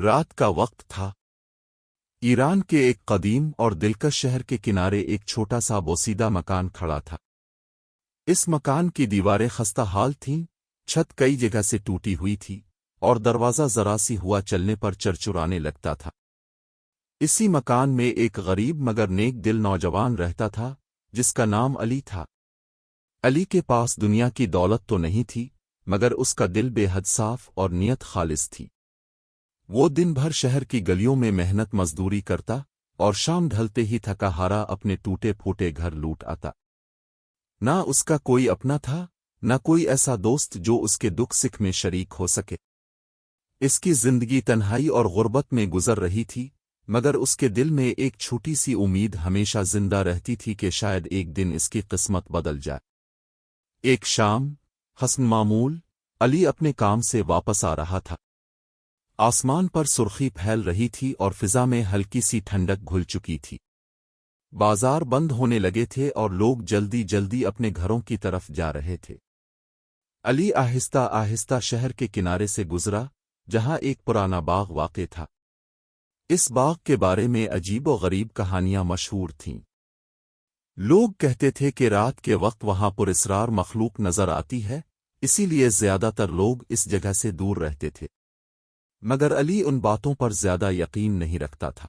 رات کا وقت تھا۔ ایران کے ایک قدیم اور دلکش شہر کے کنارے ایک چھوٹا سا بوسیدہ مکان کھڑا تھا۔ اس مکان کی دیواریں خستہ حال تھیں، چھت کئی جگہ سے ٹوٹی ہوئی تھی اور دروازہ ذرا سی ہوا چلنے پر چرچرانے لگتا تھا۔ اسی مکان میں ایک غریب مگر نیک دل نوجوان رہتا تھا جس کا نام علی تھا۔ علی کے پاس دنیا کی دولت تو نہیں تھی، مگر اس کا دل بے حد صاف اور نیت خالص تھی۔ وہ دن بھر شہر کی گلیوں میں محنت مزدوری کرتا اور شام ڈھلتے ہی تھکا ہارا اپنے ٹوٹے پھوٹے گھر لوٹ آتا۔ نہ اس کا کوئی اپنا تھا، نہ کوئی ایسا دوست جو اس کے دکھ سکھ میں شریک ہو سکے۔ اس کی زندگی تنہائی اور غربت میں گزر رہی تھی، مگر اس کے دل میں ایک چھوٹی سی امید ہمیشہ زندہ رہتی تھی کہ شاید ایک دن اس کی قسمت بدل جائے۔ ایک شام، حسن معمول، علی اپنے کام سے واپس آ رہا تھا۔ آسمان پر سرخی پھیل رہی تھی اور فضا میں ہلکی سی ٹھنڈک گھل چکی تھی۔ بازار بند ہونے لگے تھے اور لوگ جلدی جلدی اپنے گھروں کی طرف جا رہے تھے۔ علی آہستہ آہستہ شہر کے کنارے سے گزرا جہاں ایک پرانا باغ واقع تھا۔ اس باغ کے بارے میں عجیب و غریب کہانیاں مشہور تھیں۔ لوگ کہتے تھے کہ رات کے وقت وہاں پراسرار مخلوق نظر آتی ہے، اسی لیے زیادہ تر لوگ اس جگہ سے دور رہتے تھے، مگر علی ان باتوں پر زیادہ یقین نہیں رکھتا تھا۔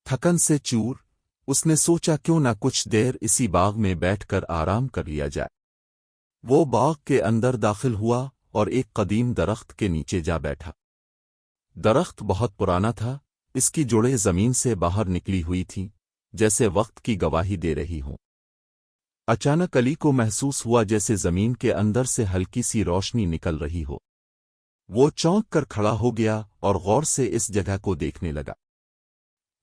تھکن سے چور، اس نے سوچا کیوں نہ کچھ دیر اسی باغ میں بیٹھ کر آرام کر لیا جائے۔ وہ باغ کے اندر داخل ہوا اور ایک قدیم درخت کے نیچے جا بیٹھا۔ درخت بہت پرانا تھا، اس کی جڑیں زمین سے باہر نکلی ہوئی تھیں، جیسے وقت کی گواہی دے رہی ہوں۔ اچانک علی کو محسوس ہوا جیسے زمین کے اندر سے ہلکی سی روشنی نکل رہی ہو۔ وہ چونک کر کھڑا ہو گیا اور غور سے اس جگہ کو دیکھنے لگا۔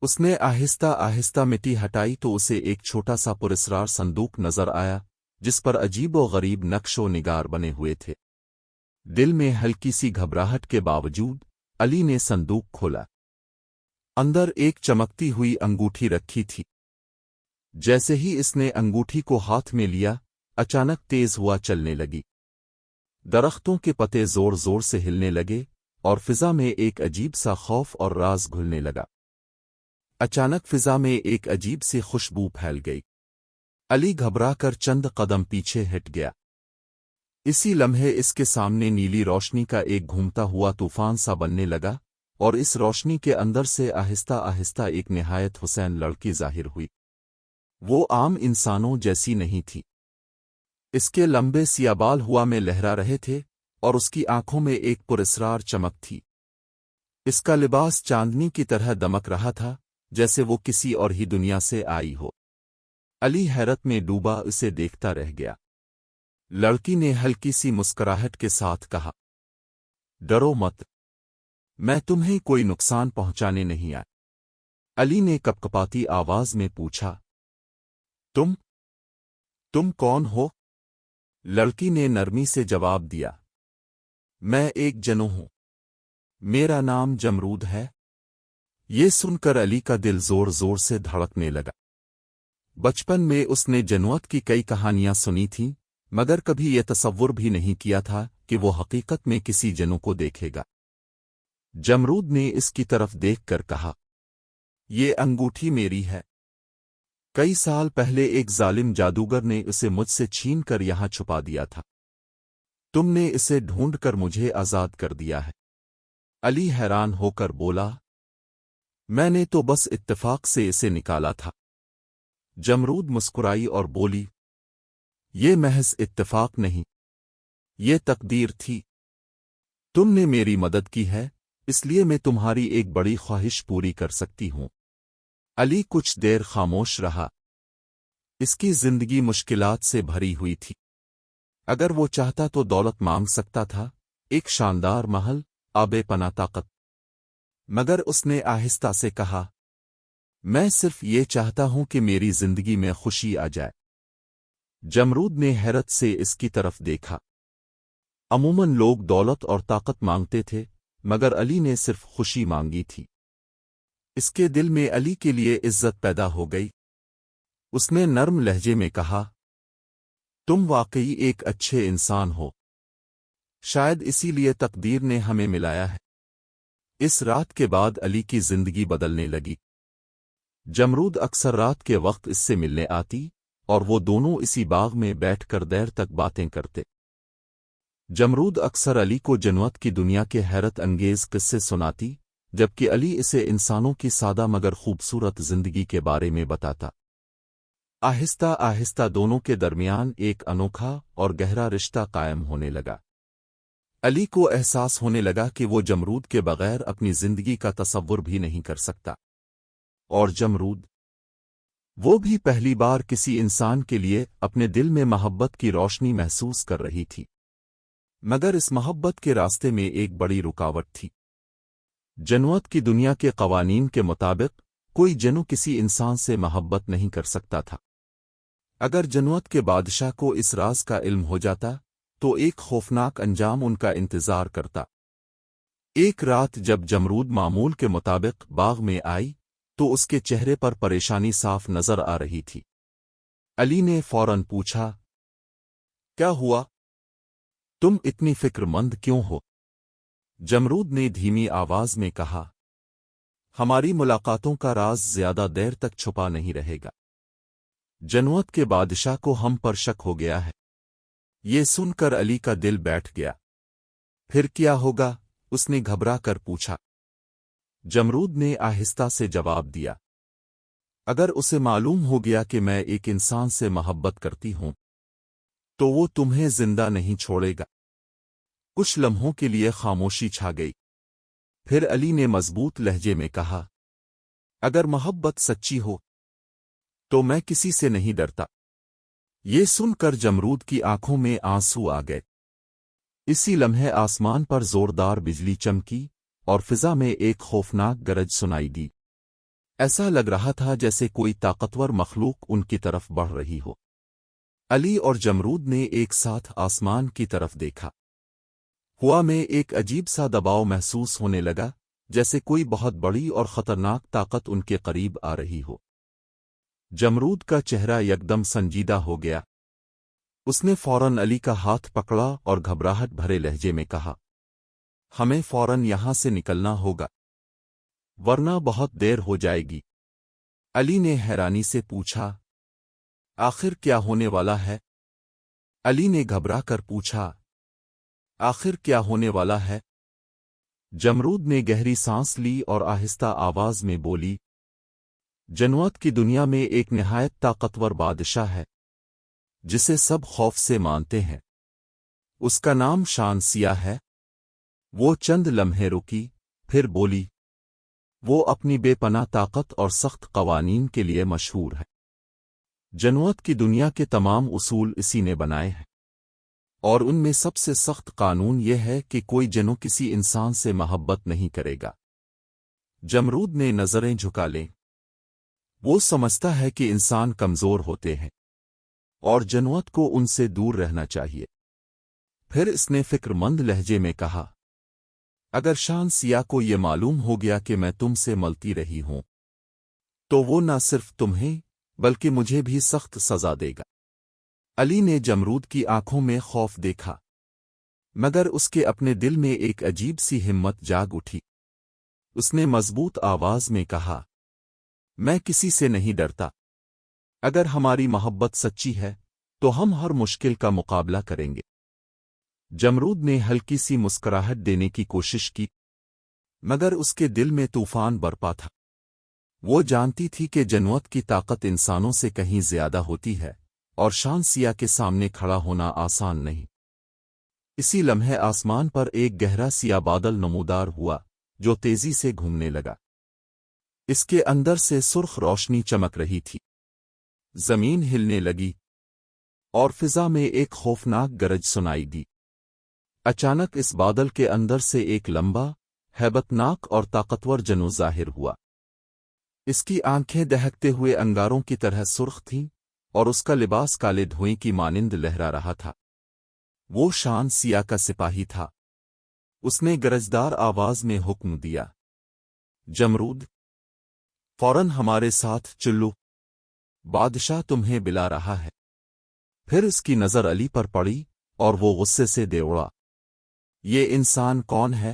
اس نے آہستہ آہستہ مٹی ہٹائی تو اسے ایک چھوٹا سا پراسرار صندوق نظر آیا جس پر عجیب و غریب نقش و نگار بنے ہوئے تھے۔ دل میں ہلکی سی گھبراہٹ کے باوجود علی نے صندوق کھولا۔ اندر ایک چمکتی ہوئی انگوٹھی رکھی تھی۔ جیسے ہی اس نے انگوٹھی کو ہاتھ میں لیا، اچانک تیز ہوا چلنے لگی۔ درختوں کے پتے زور زور سے ہلنے لگے اور فضا میں ایک عجیب سا خوف اور راز گھلنے لگا۔ اچانک فضا میں ایک عجیب سی خوشبو پھیل گئی۔ علی گھبرا کر چند قدم پیچھے ہٹ گیا۔ اسی لمحے اس کے سامنے نیلی روشنی کا ایک گھومتا ہوا طوفان سا بننے لگا اور اس روشنی کے اندر سے آہستہ آہستہ ایک نہایت حسین لڑکی ظاہر ہوئی۔ وہ عام انسانوں جیسی نہیں تھی۔ اس کے لمبے سیاہ بال ہوا میں لہرا رہے تھے اور اس کی آنکھوں میں ایک پراسرار چمک تھی۔ اس کا لباس چاندنی کی طرح دمک رہا تھا، جیسے وہ کسی اور ہی دنیا سے آئی ہو۔ علی حیرت میں ڈوبا اسے دیکھتا رہ گیا۔ لڑکی نے ہلکی سی مسکراہٹ کے ساتھ کہا، ڈرو مت، میں تمہیں کوئی نقصان پہنچانے نہیں آیا۔ علی نے کپکپاتی آواز میں پوچھا، تم کون ہو؟ لڑکی نے نرمی سے جواب دیا، میں ایک جنو ہوں، میرا نام جمرود ہے۔ یہ سن کر علی کا دل زور زور سے دھڑکنے لگا۔ بچپن میں اس نے جنوت کی کئی کہانیاں سنی تھیں، مگر کبھی یہ تصور بھی نہیں کیا تھا کہ وہ حقیقت میں کسی جنو کو دیکھے گا۔ جمرود نے اس کی طرف دیکھ کر کہا، یہ انگوٹھی میری ہے۔ کئی سال پہلے ایک ظالم جادوگر نے اسے مجھ سے چھین کر یہاں چھپا دیا تھا۔ تم نے اسے ڈھونڈ کر مجھے آزاد کر دیا ہے۔ علی حیران ہو کر بولا، میں نے تو بس اتفاق سے اسے نکالا تھا۔ جمرود مسکرائی اور بولی، یہ محض اتفاق نہیں، یہ تقدیر تھی۔ تم نے میری مدد کی ہے، اس لیے میں تمہاری ایک بڑی خواہش پوری کر سکتی ہوں۔ علی کچھ دیر خاموش رہا۔ اس کی زندگی مشکلات سے بھری ہوئی تھی۔ اگر وہ چاہتا تو دولت مانگ سکتا تھا، ایک شاندار محل، آب پناہ طاقت، مگر اس نے آہستہ سے کہا، میں صرف یہ چاہتا ہوں کہ میری زندگی میں خوشی آ جائے۔ جمرود نے حیرت سے اس کی طرف دیکھا۔ عموماً لوگ دولت اور طاقت مانگتے تھے، مگر علی نے صرف خوشی مانگی تھی۔ اس کے دل میں علی کے لیے عزت پیدا ہو گئی۔ اس نے نرم لہجے میں کہا، تم واقعی ایک اچھے انسان ہو، شاید اسی لیے تقدیر نے ہمیں ملایا ہے۔ اس رات کے بعد علی کی زندگی بدلنے لگی۔ جمرود اکثر رات کے وقت اس سے ملنے آتی اور وہ دونوں اسی باغ میں بیٹھ کر دیر تک باتیں کرتے۔ جمرود اکثر علی کو جنت کی دنیا کے حیرت انگیز قصے سناتی، جبکہ علی اسے انسانوں کی سادہ مگر خوبصورت زندگی کے بارے میں بتاتا۔ آہستہ آہستہ دونوں کے درمیان ایک انوکھا اور گہرا رشتہ قائم ہونے لگا۔ علی کو احساس ہونے لگا کہ وہ جمرود کے بغیر اپنی زندگی کا تصور بھی نہیں کر سکتا، اور جمرود وہ بھی پہلی بار کسی انسان کے لیے اپنے دل میں محبت کی روشنی محسوس کر رہی تھی۔ مگر اس محبت کے راستے میں ایک بڑی رکاوٹ تھی۔ جنت کی دنیا کے قوانین کے مطابق کوئی جنو کسی انسان سے محبت نہیں کر سکتا تھا۔ اگر جنت کے بادشاہ کو اس راز کا علم ہو جاتا تو ایک خوفناک انجام ان کا انتظار کرتا۔ ایک رات جب جمرود معمول کے مطابق باغ میں آئی تو اس کے چہرے پر پریشانی صاف نظر آ رہی تھی۔ علی نے فوراً پوچھا، کیا ہوا؟ تم اتنی فکر مند کیوں ہو؟ جمرود نے دھیمی آواز میں کہا، ہماری ملاقاتوں کا راز زیادہ دیر تک چھپا نہیں رہے گا۔ جنت کے بادشاہ کو ہم پر شک ہو گیا ہے۔ یہ سن کر علی کا دل بیٹھ گیا۔ پھر کیا ہوگا؟ اس نے گھبرا کر پوچھا۔ جمرود نے آہستہ سے جواب دیا، اگر اسے معلوم ہو گیا کہ میں ایک انسان سے محبت کرتی ہوں تو وہ تمہیں زندہ نہیں چھوڑے گا۔ کچھ لمحوں کے لیے خاموشی چھا گئی۔ پھر علی نے مضبوط لہجے میں کہا، اگر محبت سچی ہو تو میں کسی سے نہیں ڈرتا۔ یہ سن کر جمرود کی آنکھوں میں آنسو آ گئے۔ اسی لمحے آسمان پر زوردار بجلی چمکی اور فضا میں ایک خوفناک گرج سنائی دی۔ ایسا لگ رہا تھا جیسے کوئی طاقتور مخلوق ان کی طرف بڑھ رہی ہو۔ علی اور جمرود نے ایک ساتھ آسمان کی طرف دیکھا۔ ہوا میں ایک عجیب سا دباؤ محسوس ہونے لگا، جیسے کوئی بہت بڑی اور خطرناک طاقت ان کے قریب آ رہی ہو۔ جمرود کا چہرہ یکدم سنجیدہ ہو گیا۔ اس نے فوراً علی کا ہاتھ پکڑا اور گھبراہٹ بھرے لہجے میں کہا، ہمیں فوراً یہاں سے نکلنا ہوگا، ورنہ بہت دیر ہو جائے گی۔ علی نے حیرانی سے پوچھا، آخر کیا ہونے والا ہے؟ علی نے گھبرا کر پوچھا، آخر کیا ہونے والا ہے؟ جمرود نے گہری سانس لی اور آہستہ آواز میں بولی، جنت کی دنیا میں ایک نہایت طاقتور بادشاہ ہے جسے سب خوف سے مانتے ہیں۔ اس کا نام شانسیہ ہے۔ وہ چند لمحے رکی، پھر بولی، وہ اپنی بے پناہ طاقت اور سخت قوانین کے لیے مشہور ہے۔ جنت کی دنیا کے تمام اصول اسی نے بنائے ہیں، اور ان میں سب سے سخت قانون یہ ہے کہ کوئی جنو کسی انسان سے محبت نہیں کرے گا۔ جمرود نے نظریں جھکا لیں۔ وہ سمجھتا ہے کہ انسان کمزور ہوتے ہیں اور جنت کو ان سے دور رہنا چاہیے۔ پھر اس نے فکر مند لہجے میں کہا، اگر شانسیہ کو یہ معلوم ہو گیا کہ میں تم سے ملتی رہی ہوں تو وہ نہ صرف تمہیں بلکہ مجھے بھی سخت سزا دے گا۔ علی نے جمرود کی آنکھوں میں خوف دیکھا، مگر اس کے اپنے دل میں ایک عجیب سی ہمت جاگ اٹھی۔ اس نے مضبوط آواز میں کہا، میں کسی سے نہیں ڈرتا۔ اگر ہماری محبت سچی ہے تو ہم ہر مشکل کا مقابلہ کریں گے۔ جمرود نے ہلکی سی مسکراہٹ دینے کی کوشش کی، مگر اس کے دل میں طوفان برپا تھا۔ وہ جانتی تھی کہ جنت کی طاقت انسانوں سے کہیں زیادہ ہوتی ہے، اور شانسیہ کے سامنے کھڑا ہونا آسان نہیں۔ اسی لمحے آسمان پر ایک گہرا سیاہ بادل نمودار ہوا جو تیزی سے گھومنے لگا۔ اس کے اندر سے سرخ روشنی چمک رہی تھی۔ زمین ہلنے لگی اور فضا میں ایک خوفناک گرج سنائی دی۔ اچانک اس بادل کے اندر سے ایک لمبا، ہیبتناک اور طاقتور جنو ظاہر ہوا۔ اس کی آنکھیں دہکتے ہوئے انگاروں کی طرح سرخ تھیں اور اس کا لباس کالے دھوئیں کی مانند لہرا رہا تھا۔ وہ شانسیہ کا سپاہی تھا۔ اس نے گرجدار آواز میں حکم دیا، جمرود، فوراً ہمارے ساتھ چلو، بادشاہ تمہیں بلا رہا ہے۔ پھر اس کی نظر علی پر پڑی اور وہ غصے سے دوڑا۔ یہ انسان کون ہے؟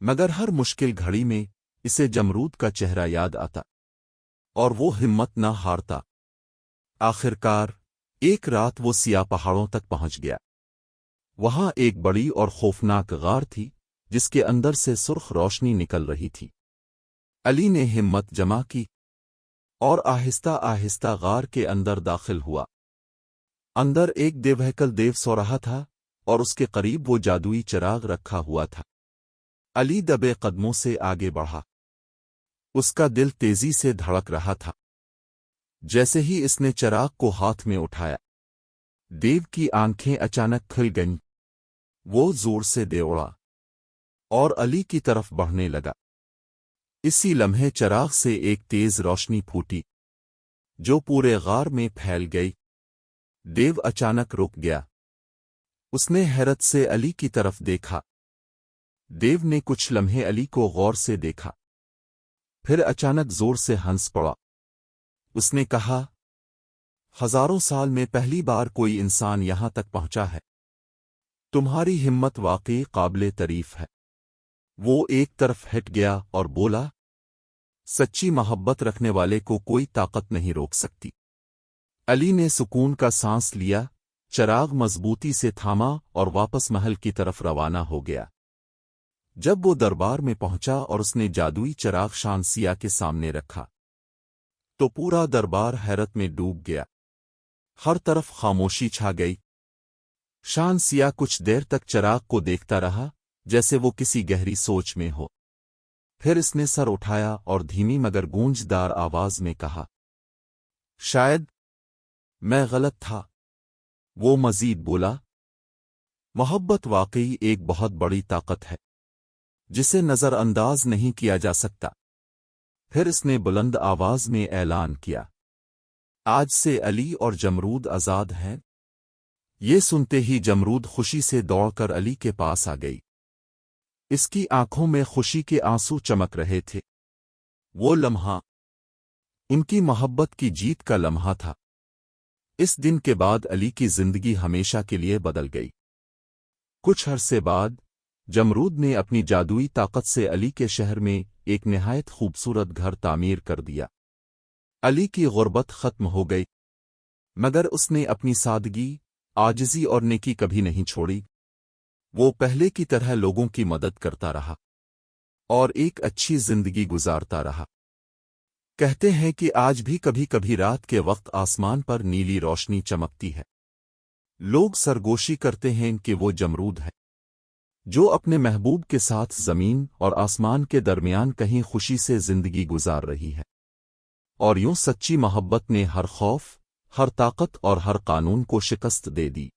مگر ہر مشکل گھڑی میں اسے جمرود کا چہرہ یاد آتا اور وہ ہمت نہ ہارتا۔ آخرکار ایک رات وہ سیاہ پہاڑوں تک پہنچ گیا۔ وہاں ایک بڑی اور خوفناک غار تھی جس کے اندر سے سرخ روشنی نکل رہی تھی۔ علی نے ہمت جمع کی اور آہستہ آہستہ غار کے اندر داخل ہوا۔ اندر ایک دیوہیکل دیو سو رہا تھا اور اس کے قریب وہ جادوئی چراغ رکھا ہوا تھا۔ علی دبے قدموں سے آگے بڑھا۔ اس کا دل تیزی سے دھڑک رہا تھا۔ جیسے ہی اس نے چراغ کو ہاتھ میں اٹھایا، دیو کی آنکھیں اچانک کھل گئیں۔ وہ زور سے دوڑا اور علی کی طرف بڑھنے لگا۔ اسی لمحے چراغ سے ایک تیز روشنی پھوٹی جو پورے غار میں پھیل گئی۔ دیو اچانک رک گیا۔ اس نے حیرت سے علی کی طرف دیکھا۔ دیو نے کچھ لمحے علی کو غور سے دیکھا، پھر اچانک زور سے ہنس پڑا۔ اس نے کہا، ہزاروں سال میں پہلی بار کوئی انسان یہاں تک پہنچا ہے۔ تمہاری ہمت واقعی قابل تعریف ہے۔ وہ ایک طرف ہٹ گیا اور بولا، سچی محبت رکھنے والے کو کوئی طاقت نہیں روک سکتی۔ علی نے سکون کا سانس لیا، چراغ مضبوطی سے تھاما اور واپس محل کی طرف روانہ ہو گیا۔ جب وہ دربار میں پہنچا اور اس نے جادوئی چراغ شانسیا کے سامنے رکھا تو پورا دربار حیرت میں ڈوب گیا۔ ہر طرف خاموشی چھا گئی۔ شانسیا کچھ دیر تک چراغ کو دیکھتا رہا جیسے وہ کسی گہری سوچ میں ہو۔ پھر اس نے سر اٹھایا اور دھیمی مگر گونجدار آواز میں کہا، شاید میں غلط تھا۔ وہ مزید بولا، محبت واقعی ایک بہت بڑی طاقت ہے جسے نظر انداز نہیں کیا جا سکتا۔ پھر اس نے بلند آواز میں اعلان کیا، آج سے علی اور جمرود آزاد ہیں۔ یہ سنتے ہی جمرود خوشی سے دوڑ کر علی کے پاس آ گئی۔ اس کی آنکھوں میں خوشی کے آنسو چمک رہے تھے۔ وہ لمحہ ان کی محبت کی جیت کا لمحہ تھا۔ اس دن کے بعد علی کی زندگی ہمیشہ کے لیے بدل گئی۔ کچھ عرصے بعد جمرود نے اپنی جادوئی طاقت سے علی کے شہر میں ایک نہایت خوبصورت گھر تعمیر کر دیا۔ علی کی غربت ختم ہو گئی، مگر اس نے اپنی سادگی، عاجزی اور نیکی کبھی نہیں چھوڑی۔ وہ پہلے کی طرح لوگوں کی مدد کرتا رہا اور ایک اچھی زندگی گزارتا رہا۔ کہتے ہیں کہ آج بھی کبھی کبھی رات کے وقت آسمان پر نیلی روشنی چمکتی ہے۔ لوگ سرگوشی کرتے ہیں کہ وہ جمرود ہے جو اپنے محبوب کے ساتھ زمین اور آسمان کے درمیان کہیں خوشی سے زندگی گزار رہی ہے۔ اور یوں سچی محبت نے ہر خوف، ہر طاقت اور ہر قانون کو شکست دے دی۔